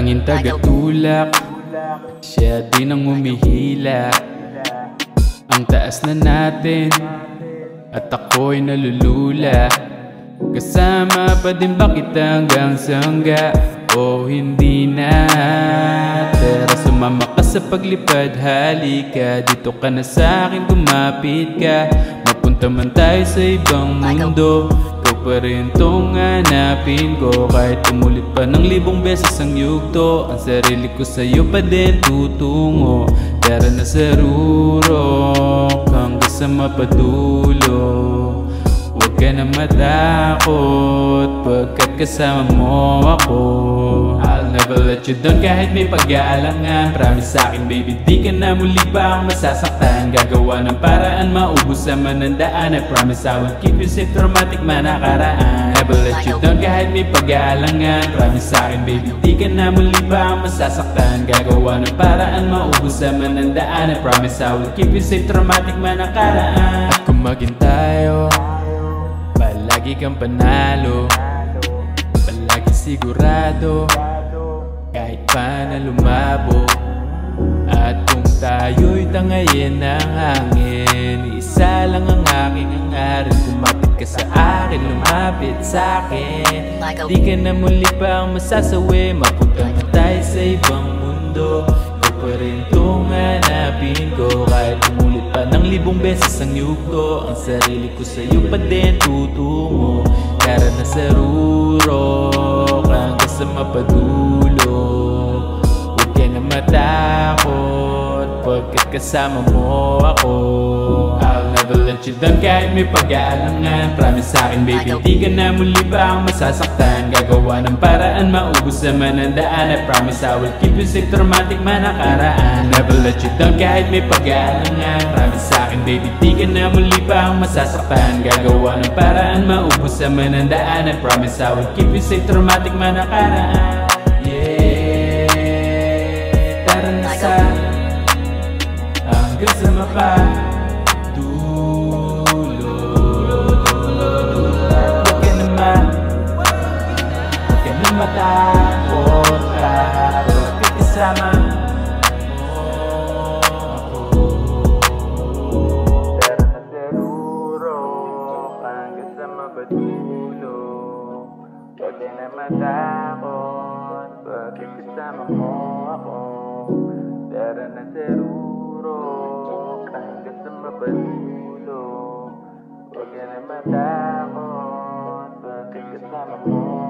tanging tagatulak, siya din ang umihila. Ang taas na natin at ako'y nalulula. Kasama pa din ba kita hanggang sa hangga? O hindi na? Tara sumama ka sa paglipad, halika. Dito ka na sa'kin, kumapit ka. Mapunta man tayo sa ibang mundo, ikaw pa rin tong hanapin ko. Kahit umulit pa ng 1000 beses ang yugto, ang sarili ko sa'yo pa din tutungo. Tara na sa rurok hanggang sa mapadulo. Huwag ka na matakot pagkat kasama mo ako. I'll never let you down kahit may pag-aalangan. Promise sa'kin baby, di ka na muli pa ang masasaktan. Gagawa ng paraan, maubos naman ang daan. I promise I will keep you safe, traumatic man nakaraan. Never let you down kahit may pag-aalangan. Promise sa'kin baby, di ka na muli pa ang masasaktan. Gagawa ng paraan, maubos naman ang daan. I promise I will keep you safe, traumatic man nakaraan. At kung maging tayo, palagi kang panalo, palagi sigurado, kahit pa na lumabo. At kung tayo'y tangayin ng hangin, isa lang ang aking hangarin. Kumapit ka sa akin, lumapit sa'kin. Di ka na muli pa ang masasawi. Mapunta na tayo sa ibang mundo, ikaw pa rin tong hanapin ko. Kahit umulit pa ng 1000 beses ang yugto, ang sarili ko sa'yo pa din tutungo. Tara na sa rurok hanggang sa mapadulo. Huwag ka na matakot pagkat kasama mo ako. I'll never let you down kahit may pag-aalangan. Promise sa'kin baby, di ka na muli pa ang masasaktan. Gagawa ng paraan, maubos naman ang daan. I promise I will keep you safe, traumatic man nakaraan. Never let you down kahit may pag-aalangan. Promise sa'kin baby, di ka na muli pa ang masasaktan. Gagawa ng paraan, maubos naman ang daan. I promise I will keep you safe, traumatic man nakaraan. Yeah, tara na sa hanggang sa mapadulo. Huwag ka naman, huwag ka na matakot, pagkat kasama mo ako. Tara na sa rurok hanggang sa mapadulo. Huwag ka na matakot pagkat kasama mo ako. Tara na sa rurok hanggang sa mapadulo. Huwag ka na matakot pagkat kasama mo.